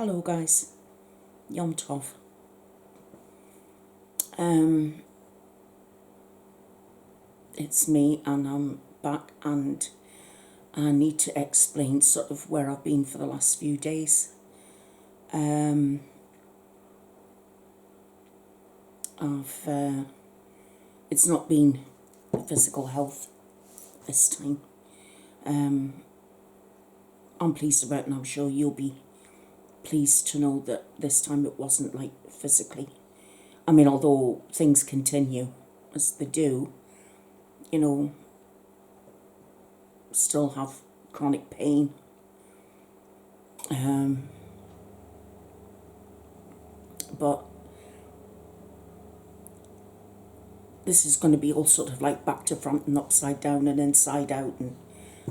Hello guys, Yom Tov. It's me and I'm back, and I need to explain sort of where I've been for the last few days. It's not been physical health this time. I'm pleased about it, and I'm sure you'll be pleased to know that this time it wasn't like physically. I mean, although things continue as they do, you know, still have chronic pain. But this is going to be all sort of like back to front and upside down and inside out, and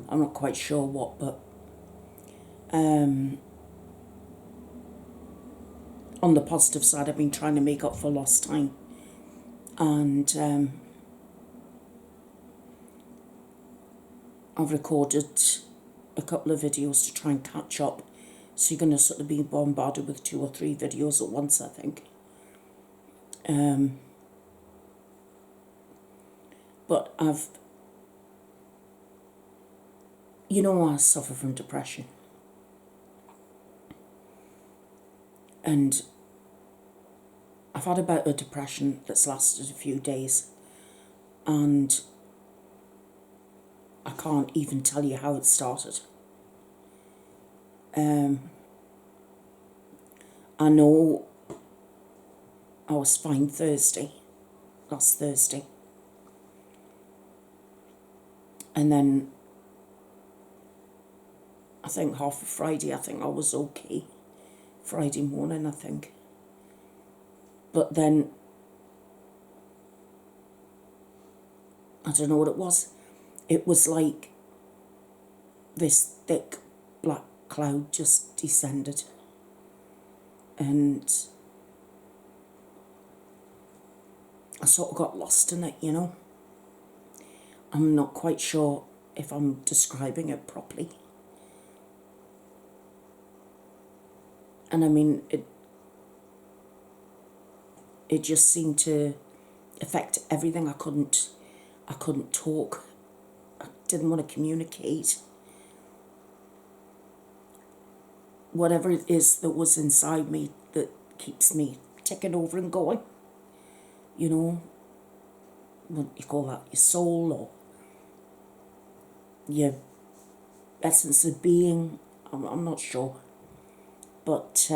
I'm not quite sure what, but on the positive side, I've been trying to make up for lost time, and I've recorded a couple of videos to try and catch up, so you're going to sort of be bombarded with 2 or 3 videos at once, I think. But I suffer from depression, and I've had about a depression that's lasted a few days, and I can't even tell you how it started. I know I was fine last Thursday, and then I think half of Friday, I think I was okay. Friday morning, I think. But then, I don't know what it was. It was like this thick black cloud just descended. And I sort of got lost in it, you know. I'm not quite sure if I'm describing it properly. And I mean, it just seemed to affect everything. I couldn't talk. I didn't want to communicate. Whatever it is that was inside me that keeps me ticking over and going, you know, what you call that, your soul or your essence of being, I'm not sure. But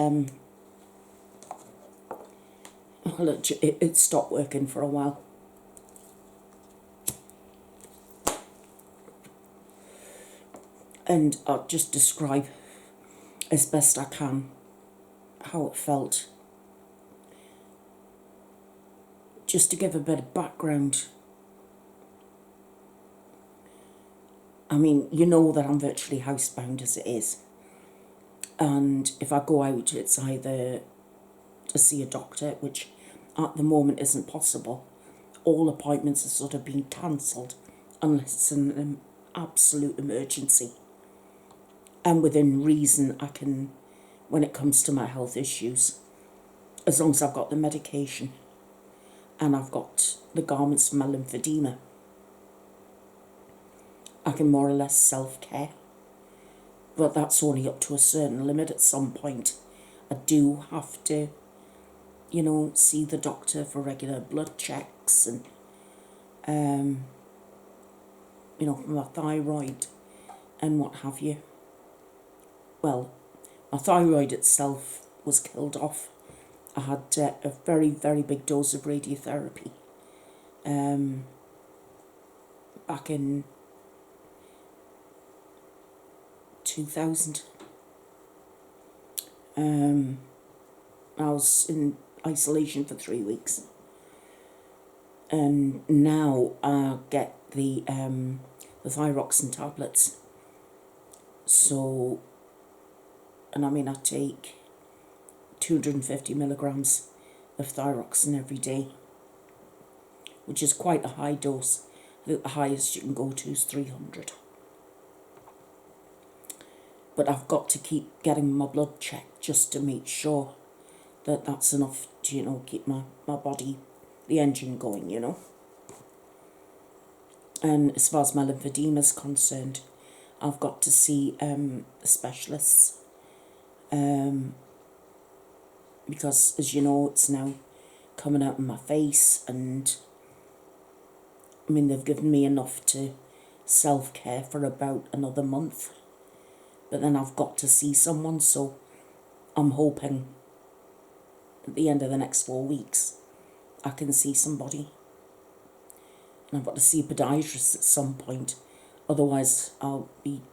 it stopped working for a while. And I'll just describe as best I can how it felt. Just to give a bit of background, I mean, you know that I'm virtually housebound as it is. And if I go out, it's either to see a doctor, which at the moment isn't possible. All appointments are sort of being cancelled unless it's an absolute emergency. And within reason, I can, when it comes to my health issues, as long as I've got the medication and I've got the garments for my lymphedema, I can more or less self-care. But that's only up to a certain limit. At some point, I do have to, you know, see the doctor for regular blood checks and, you know, for my thyroid and what have you. Well, my thyroid itself was killed off. I had a very, very big dose of radiotherapy back in 2000. I was in isolation for 3 weeks, and now I get the thyroxine tablets. So, and I mean, I take 250 milligrams of thyroxine every day, which is quite a high dose. I think the highest you can go to is 300. But I've got to keep getting my blood checked just to make sure that that's enough to, keep my body, the engine going, And as far as my lymphedema is concerned, I've got to see a specialist, because, as you know, it's now coming out in my face, and I mean, they've given me enough to self-care for about another month, but then I've got to see someone, so I'm hoping at the end of the next 4 weeks I can see somebody. And I've got to see a podiatrist at some point, otherwise I'll be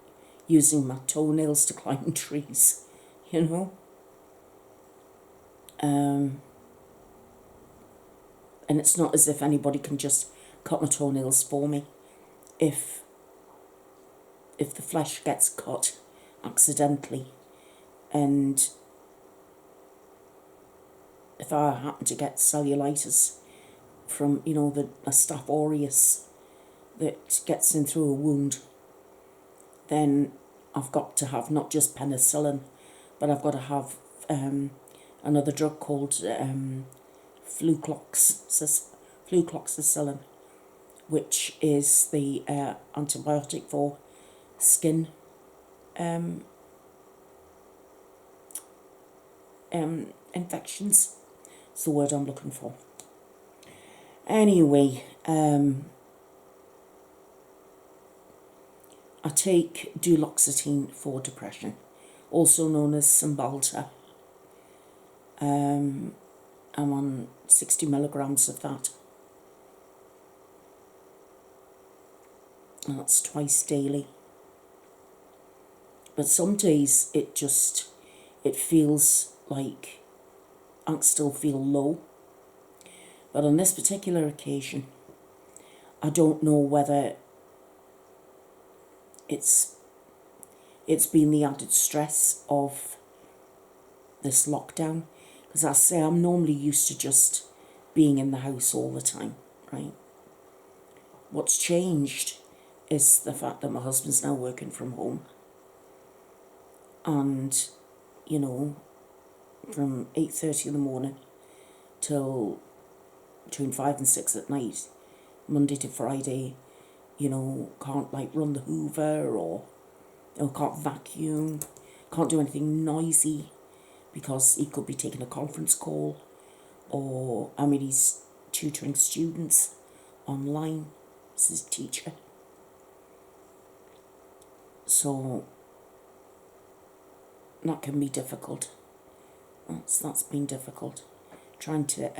using my toenails to climb trees, And it's not as if anybody can just cut my toenails for me. If the flesh gets cut accidentally, and if I happen to get cellulitis from, the Staph aureus that gets in through a wound, then I've got to have not just penicillin, but I've got to have another drug called flucloxacillin, which is the antibiotic for skin infections. It's the word I'm looking for. Anyway, I take duloxetine for depression, also known as Cymbalta. I'm on 60 milligrams of that, and that's twice daily. But some days it feels like I still feel low. But on this particular occasion, I don't know whether it's been the added stress of this lockdown. Because I say I'm normally used to just being in the house all the time, right? What's changed is the fact that my husband's now working from home. And, from 8:30 in the morning till between 5 and 6 at night, Monday to Friday, can't run the Hoover, or can't vacuum, can't do anything noisy because he could be taking a conference call, or he's tutoring students online as his teacher. So that can be difficult. That's been difficult, trying to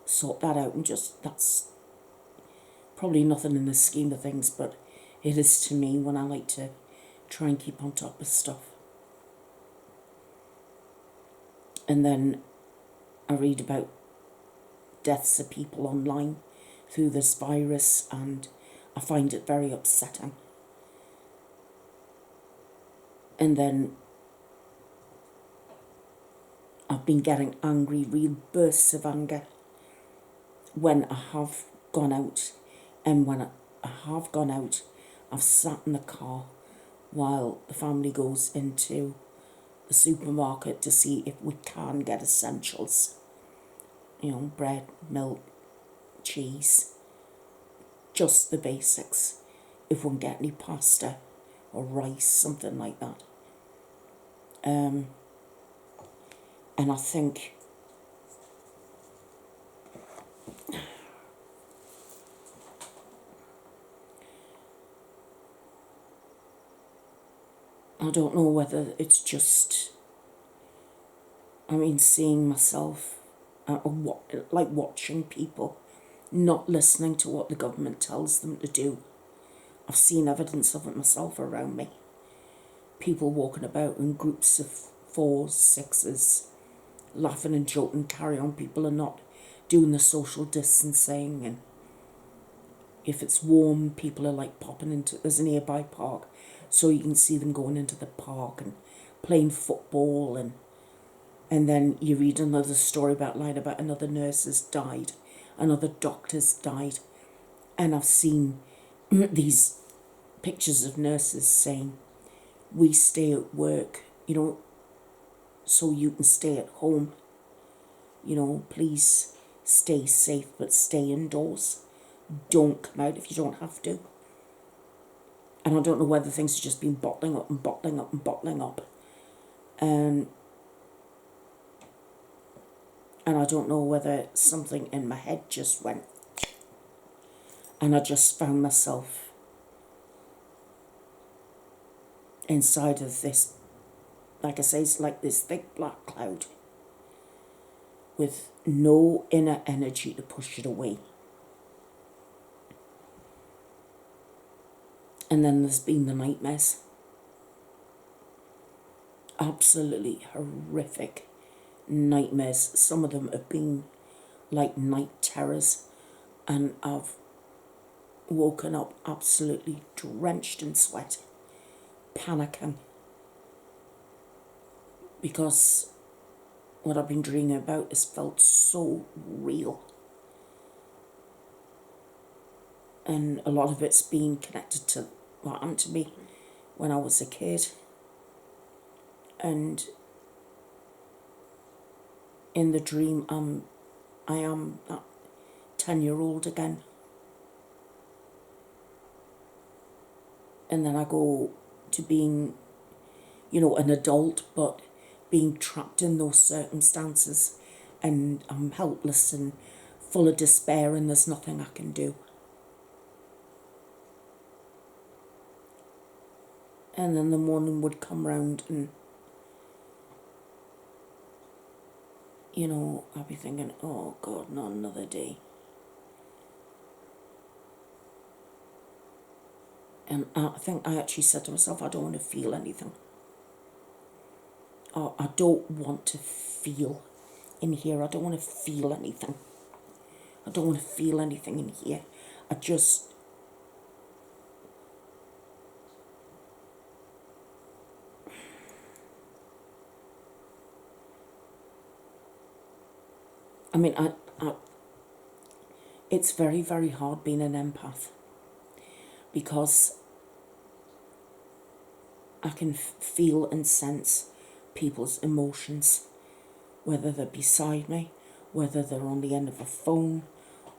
sort that out, and that's probably nothing in the scheme of things, but it is to me when I like to try and keep on top of stuff. And then I read about deaths of people online through this virus, and I find it very upsetting. And then I've been getting angry, real bursts of anger when I have gone out. And when I have gone out, I've sat in the car while the family goes into the supermarket to see if we can get essentials. Bread, milk, cheese, just the basics. If we can get any pasta or rice, something like that. And I think I don't know whether it's just, seeing myself, watching people, not listening to what the government tells them to do. I've seen evidence of it myself around me. People walking about in groups of 4s, 6s, laughing and joking, carry on. People are not doing the social distancing, and if it's warm, people are popping into, there's a nearby park, so you can see them going into the park and playing football, and then you read another story about another nurse has died, another doctor's died, and I've seen these pictures of nurses saying, we stay at work, so you can stay at home. Please stay safe, but stay indoors. Don't come out if you don't have to. And I don't know whether things have just been bottling up and bottling up and bottling up. And I don't know whether something in my head just went, and I just found myself inside of this, like I say, it's like this thick black cloud with no inner energy to push it away. And then there's been the nightmares. Absolutely horrific nightmares. Some of them have been like night terrors, and I've woken up absolutely drenched in sweat, panicking, because what I've been dreaming about has felt so real. And a lot of it's been connected to what happened to me when I was a kid. And in the dream, I am that 10-year-old again. And then I go to being, an adult, but being trapped in those circumstances. And I'm helpless and full of despair, and there's nothing I can do. And then the morning would come round and, I'd be thinking, oh God, not another day. And I think I actually said to myself, I don't want to feel anything. Or I don't want to feel in here. I don't want to feel anything. I don't want to feel anything in here. It's very, very hard being an empath, because I can feel and sense people's emotions, whether they're beside me, whether they're on the end of a phone,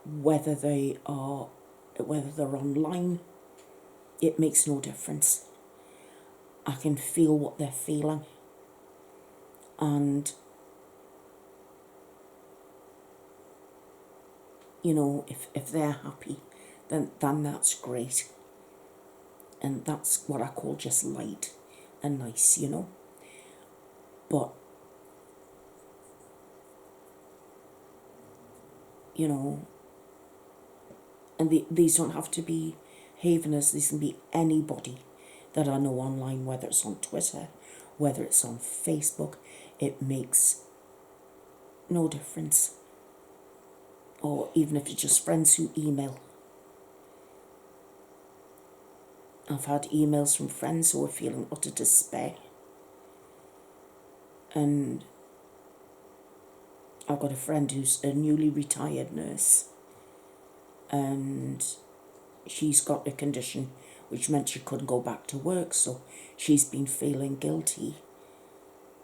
whether they're online. It makes no difference. I can feel what they're feeling, and if they're happy, then that's great. And that's what I call just light and nice, But, and these don't have to be haveners. These can be anybody that I know online, whether it's on Twitter, whether it's on Facebook. It makes no difference. Or even if it's just friends who email. I've had emails from friends who are feeling utter despair. And I've got a friend who's a newly retired nurse. And she's got a condition which meant she couldn't go back to work. So she's been feeling guilty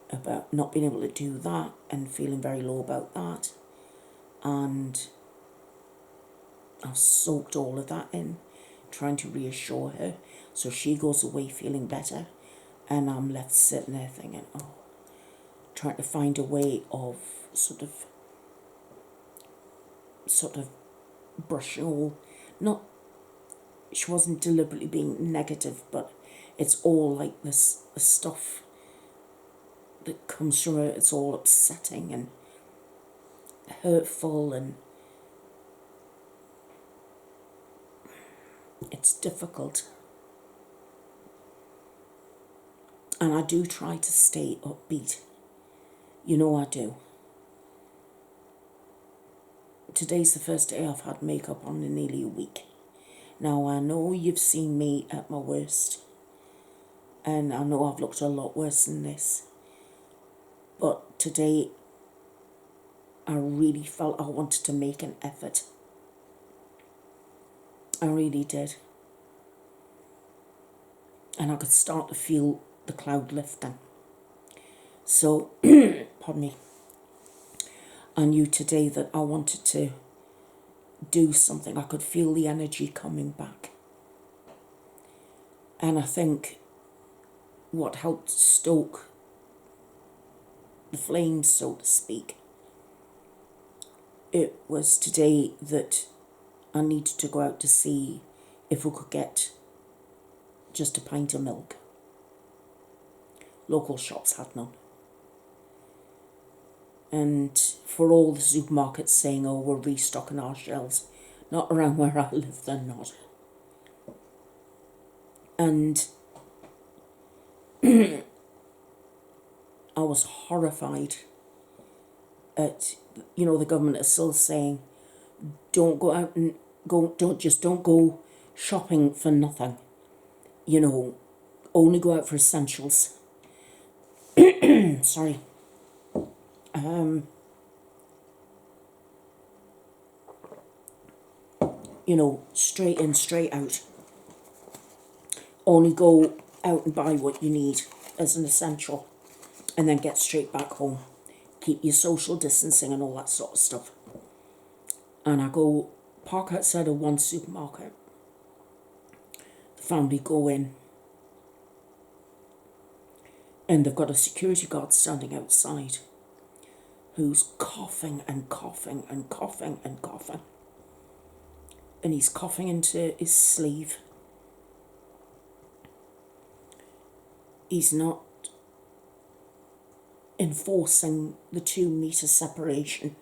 about not being able to do that and feeling very low about that. And I've soaked all of that in, trying to reassure her. So she goes away feeling better, and I'm left sitting there thinking, trying to find a way of sort of brushing all, not, she wasn't deliberately being negative, but it's all like this, the stuff that comes from her, it's all upsetting and hurtful, and it's difficult. And I do try to stay upbeat. I do. Today's the first day I've had makeup on in nearly a week. Now, I know you've seen me at my worst, and I know I've looked a lot worse than this. But today, I really felt I wanted to make an effort. I really did. And I could start to feel the cloud lifting. So, pardon me, I knew today that I wanted to do something. I could feel the energy coming back. And I think what helped stoke the flames, so to speak, it was today that I needed to go out to see if we could get just a pint of milk. Local shops had none. And for all the supermarkets saying, oh, we're restocking our shelves, not around where I live, they're not. And I was horrified at, the government is still saying, don't go out and don't go shopping for nothing. Only go out for essentials. Sorry. Straight in, straight out. Only go out and buy what you need as an essential and then get straight back home. Keep your social distancing and all that sort of stuff. And I go park outside of one supermarket. The family go in and they've got a security guard standing outside who's coughing and coughing and coughing and coughing. And he's coughing into his sleeve. He's not enforcing the 2 metre separation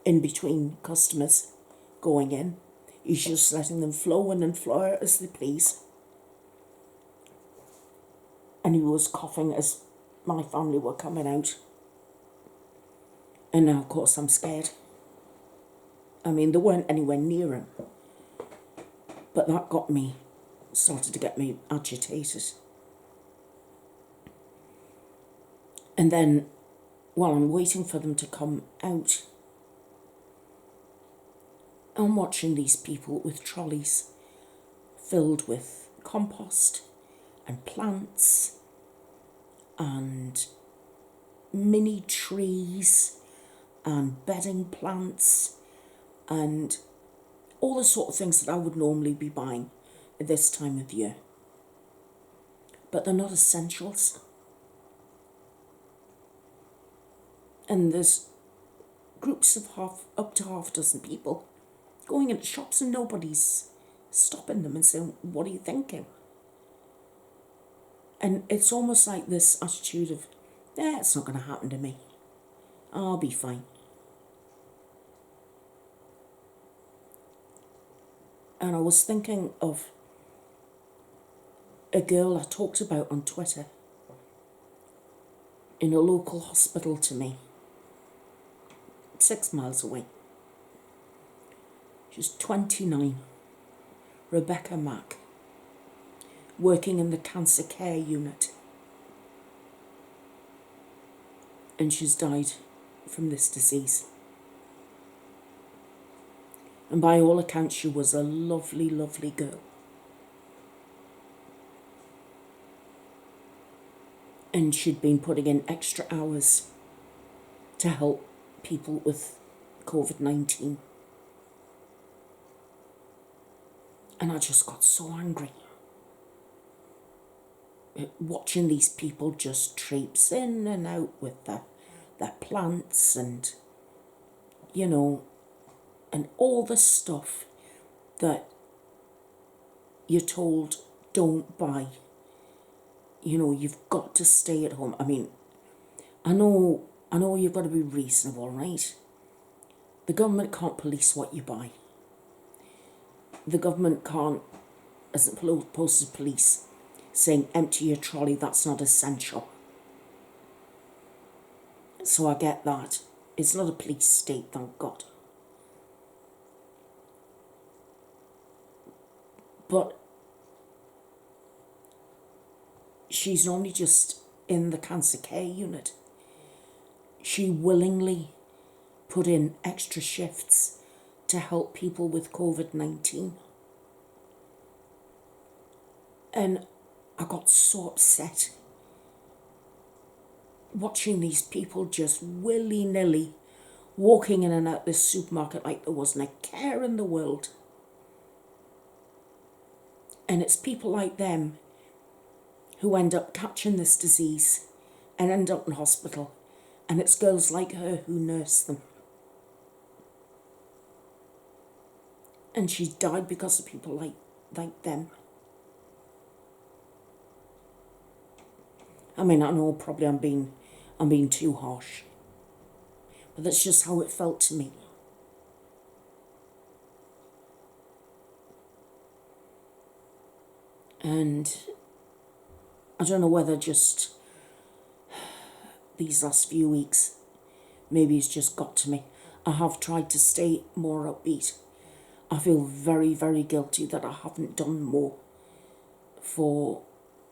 in between customers going in. He's just letting them flow in and flow out as they please. And he was coughing as my family were coming out. And now, of course, I'm scared. I mean, they weren't anywhere near him. But that started to get me agitated. And then, while I'm waiting for them to come out, I'm watching these people with trolleys filled with compost and plants and mini trees and bedding plants and all the sort of things that I would normally be buying at this time of year. But they're not essentials. And there's groups of up to half a dozen people going into shops and nobody's stopping them and saying, what are you thinking? And it's almost like this attitude of, it's not going to happen to me. I'll be fine. And I was thinking of a girl I talked about on Twitter in a local hospital to me, 6 miles away. She's 29, Rebecca Mack, working in the cancer care unit. And she's died from this disease. And by all accounts, she was a lovely, lovely girl. And she'd been putting in extra hours to help people with COVID-19. And I just got so angry. Watching these people just traipse in and out with their plants and, and all the stuff that you're told don't buy. You've got to stay at home. I mean, I know you've got to be reasonable, right? The government can't police what you buy. The government can't, as opposed to police, saying empty your trolley, that's not essential. So I get that. It's not a police state, thank God. But she's only just in the cancer care unit. She willingly put in extra shifts to help people with COVID-19. And I got so upset watching these people just willy-nilly walking in and out this supermarket like there wasn't a care in the world. And it's people like them who end up catching this disease and end up in hospital. And it's girls like her who nurse them. And she died because of people like them. I mean, I know probably I'm being too harsh. But that's just how it felt to me. And I don't know whether just these last few weeks, maybe it's just got to me. I have tried to stay more upbeat. I feel very, very guilty that I haven't done more for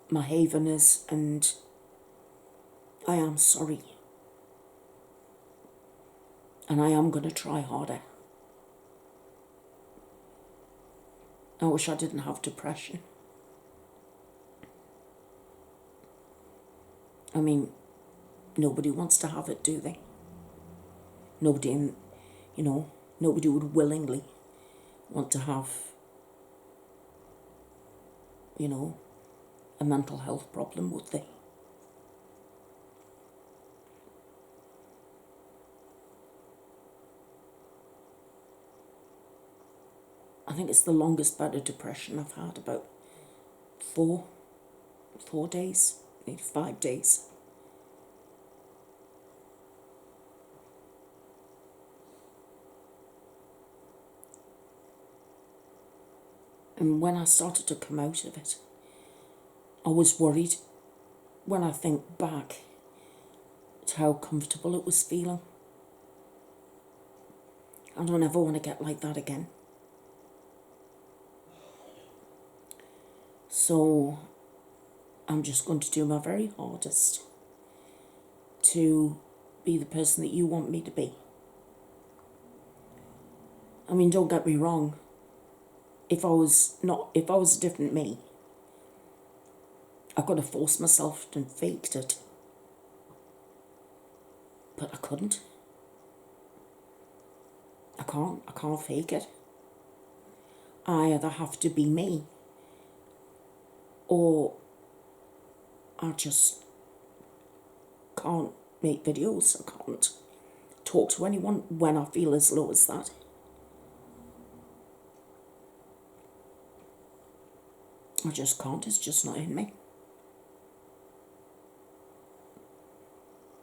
my havenness, and I am sorry. And I am going to try harder. I wish I didn't have depression. I mean, nobody wants to have it, do they? Nobody, nobody would willingly want to have, a mental health problem, would they? I think it's the longest bout of depression I've had, about 4 days, maybe 5 days. And when I started to come out of it, I was worried when I think back to how comfortable it was feeling. I don't ever want to get like that again. So I'm just going to do my very hardest to be the person that you want me to be. I mean, don't get me wrong. If I was a different me, I could have forced myself and faked it. But I couldn't. I can't fake it. I either have to be me, or I just can't make videos. I can't talk to anyone when I feel as low as that. I just can't. It's just not in me.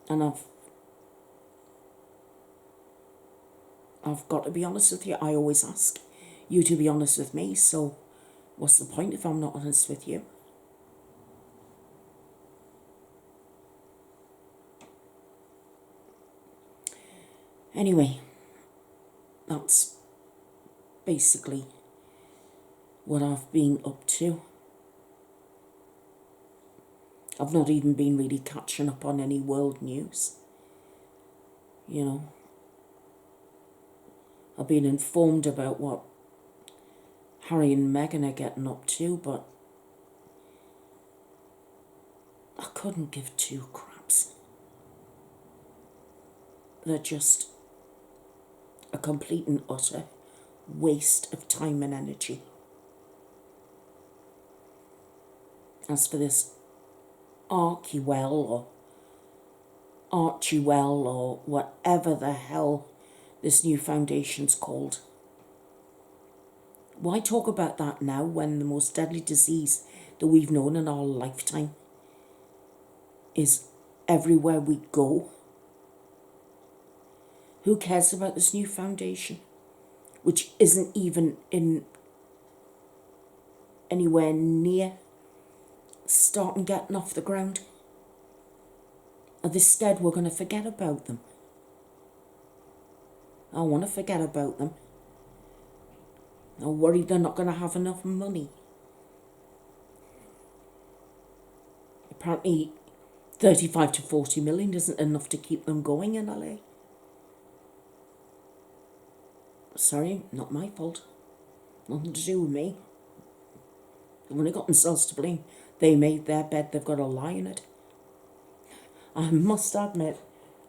And I've got to be honest with you. I always ask you to be honest with me, so what's the point if I'm not honest with you? Anyway, that's basically what I've been up to. I've not even been really catching up on any world news. I've been informed about what Harry and Meghan are getting up to, but I couldn't give two craps. They're just a complete and utter waste of time and energy. As for this Archewell or whatever the hell this new foundation's called, why talk about that now when the most deadly disease that we've known in our lifetime is everywhere we go? Who cares about this new foundation, which isn't even in anywhere near starting getting off the ground? Are they scared we're going to forget about them? I want to forget about them. I'm worried they're not going to have enough money. Apparently 35 to 40 million isn't enough to keep them going in LA. Sorry, not my fault. Nothing to do with me. They've only got themselves to blame. They made their bed, they've got to lie in it. I must admit,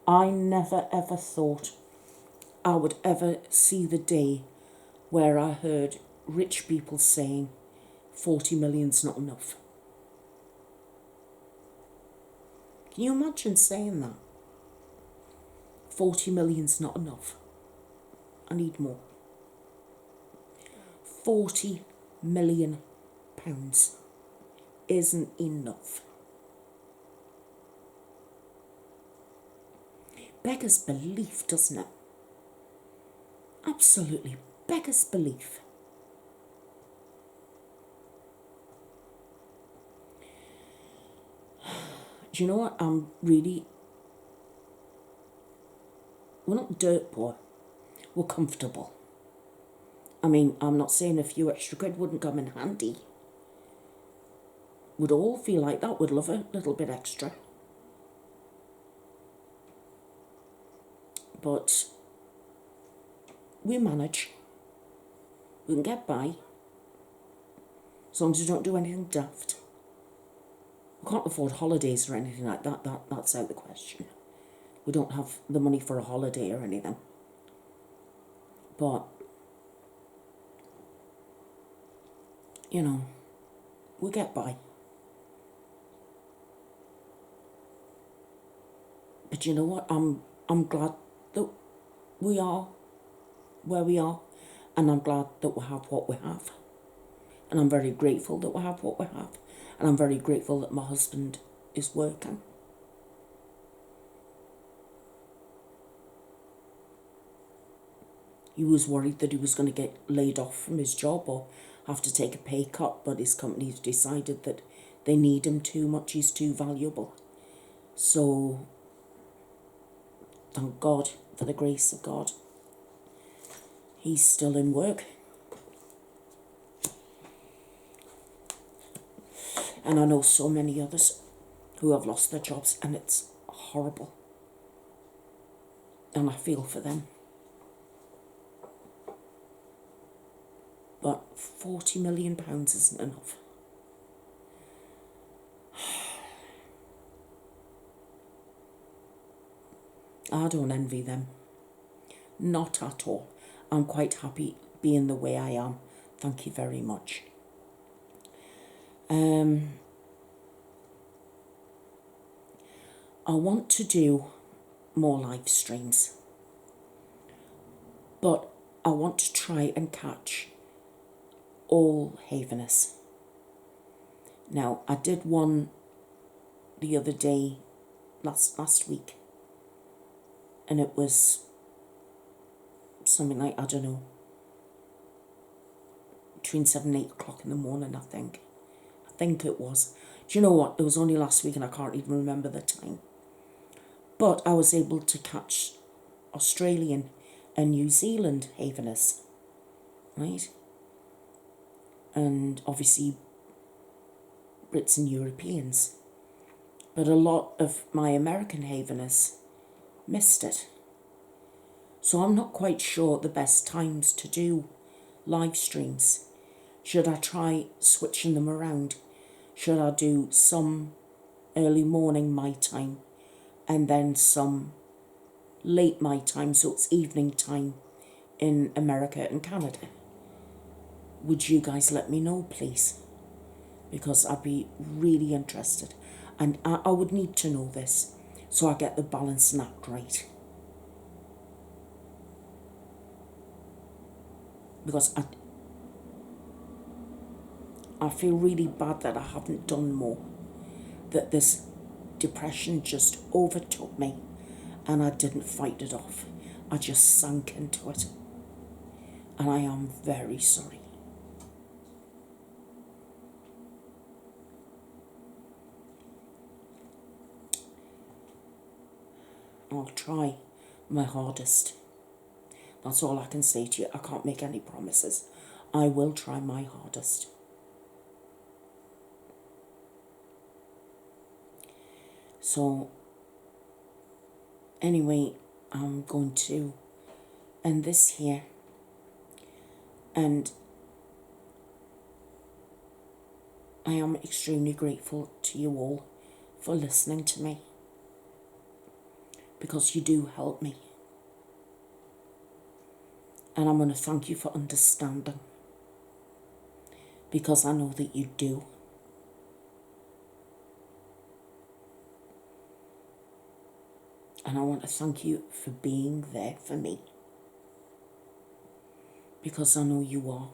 I never ever thought I would ever see the day where I heard rich people saying 40 million's not enough. Can you imagine saying that? 40 million's not enough. I need more. 40 million pounds isn't enough. Beggars belief, doesn't it? Absolutely beggars belief. Do you know what? We're not dirt poor. We're comfortable. I mean, I'm not saying a few extra quid wouldn't come in handy. We'd all feel like that. We'd love a little bit extra. But we manage. We can get by. As long as we don't do anything daft. We can't afford holidays or anything like that. That's out of the question. We don't have the money for a holiday or anything. But, you know, we get by. But you know what? I'm glad that we are where we are, and I'm glad that we have what we have. And I'm very grateful that we have what we have. And I'm very grateful that my husband is working. He was worried that he was going to get laid off from his job or have to take a pay cut, but his company's decided that they need him too much, he's too valuable. So, thank God for the grace of God. He's still in work. And I know so many others who have lost their jobs, and it's horrible. And I feel for them. But £40 million isn't enough. I don't envy them. Not at all. I'm quite happy being the way I am. Thank you very much. I want to do more live streams. But I want to try and catch all Havenness. Now, I did one the other day, last week, and it was something like, I don't know, between 7 and 8 o'clock in the morning, I think it was. Do you know what? It was only last week and I can't even remember the time. But I was able to catch Australian and New Zealand Havenness, right? And obviously Brits and Europeans. But a lot of my American Havenness missed it. So I'm not quite sure the best times to do live streams. Should I try switching them around? Should I do some early morning my time and then some late my time, so it's evening time in America and Canada? Would you guys let me know, please? Because I'd be really interested. And I would need to know this so I get the balance and act right. Because I feel really bad that I haven't done more. That this depression just overtook me and I didn't fight it off. I just sank into it. And I am very sorry. I'll try my hardest. That's all I can say to you. I can't make any promises. I will try my hardest. So, anyway, I'm going to end this here. And I am extremely grateful to you all for listening to me. because you do help me. And I'm going to thank you for understanding, because I know that you do. And I want to thank you for being there for me, because I know you are.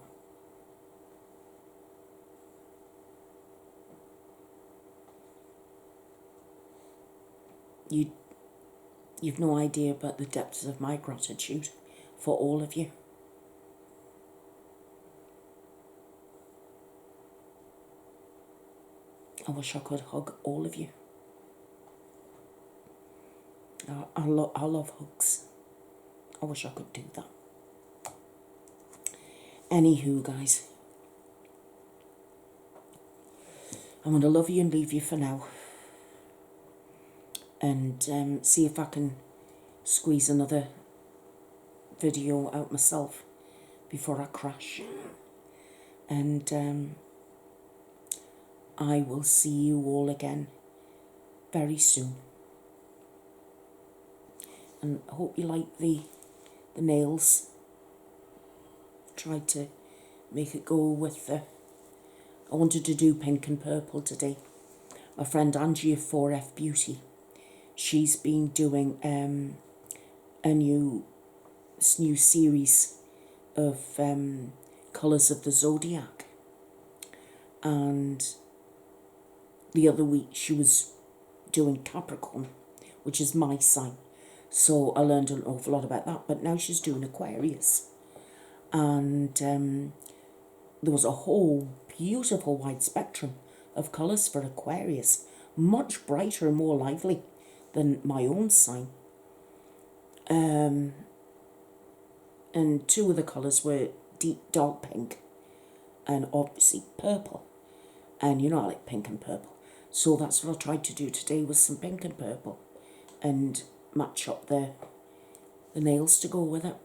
You've no idea about the depths of my gratitude for all of you. I wish I could hug all of you. I love hugs. I wish I could do that. Anywho, guys, I'm going to love you and leave you for now. And see if I can squeeze another video out myself before I crash. And I will see you all again very soon. And I hope you like the nails. Tried to make it go with the... I wanted to do pink and purple today. My friend Angie of 4F Beauty, she's been doing a new series of colours of the zodiac. And the other week she was doing Capricorn, which is my sign. So I learned an awful lot about that. But now she's doing Aquarius. And there was a whole beautiful wide spectrum of colours for Aquarius. Much brighter and more lively than my own sign. And two of the colours were deep dark pink and obviously purple. And you know I like pink and purple. So that's what I tried to do today, was some pink and purple. And match up the nails to go with it.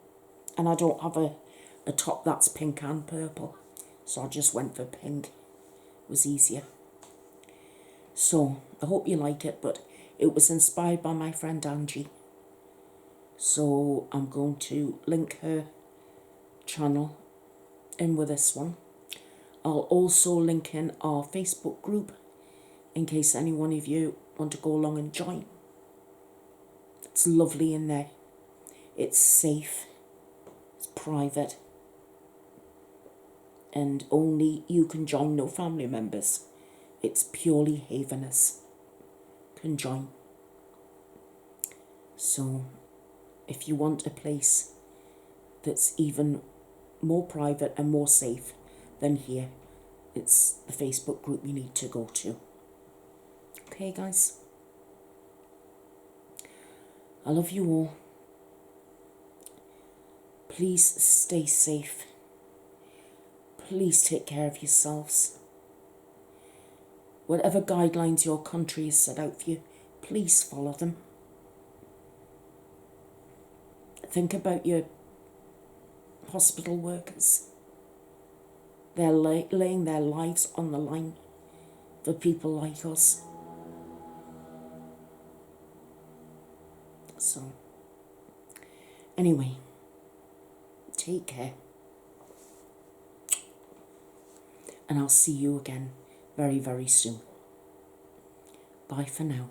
And I don't have a top that's pink and purple. So I just went for pink. It was easier. So I hope you like it, but it was inspired by my friend Angie. So I'm going to link her channel in with this one. I'll also link in our Facebook group in case any one of you want to go along and join. It's lovely in there. It's safe. It's private. And only you can join, no family members. It's purely Haveners can join. So if you want a place that's even more private and more safe than here, it's the Facebook group you need to go to. Okay, guys? I love you all. Please stay safe. Please take care of yourselves. Whatever guidelines your country has set out for you, please follow them. Think about your hospital workers. They're laying their lives on the line for people like us. So, anyway, take care. And I'll see you again very, very soon. Bye for now.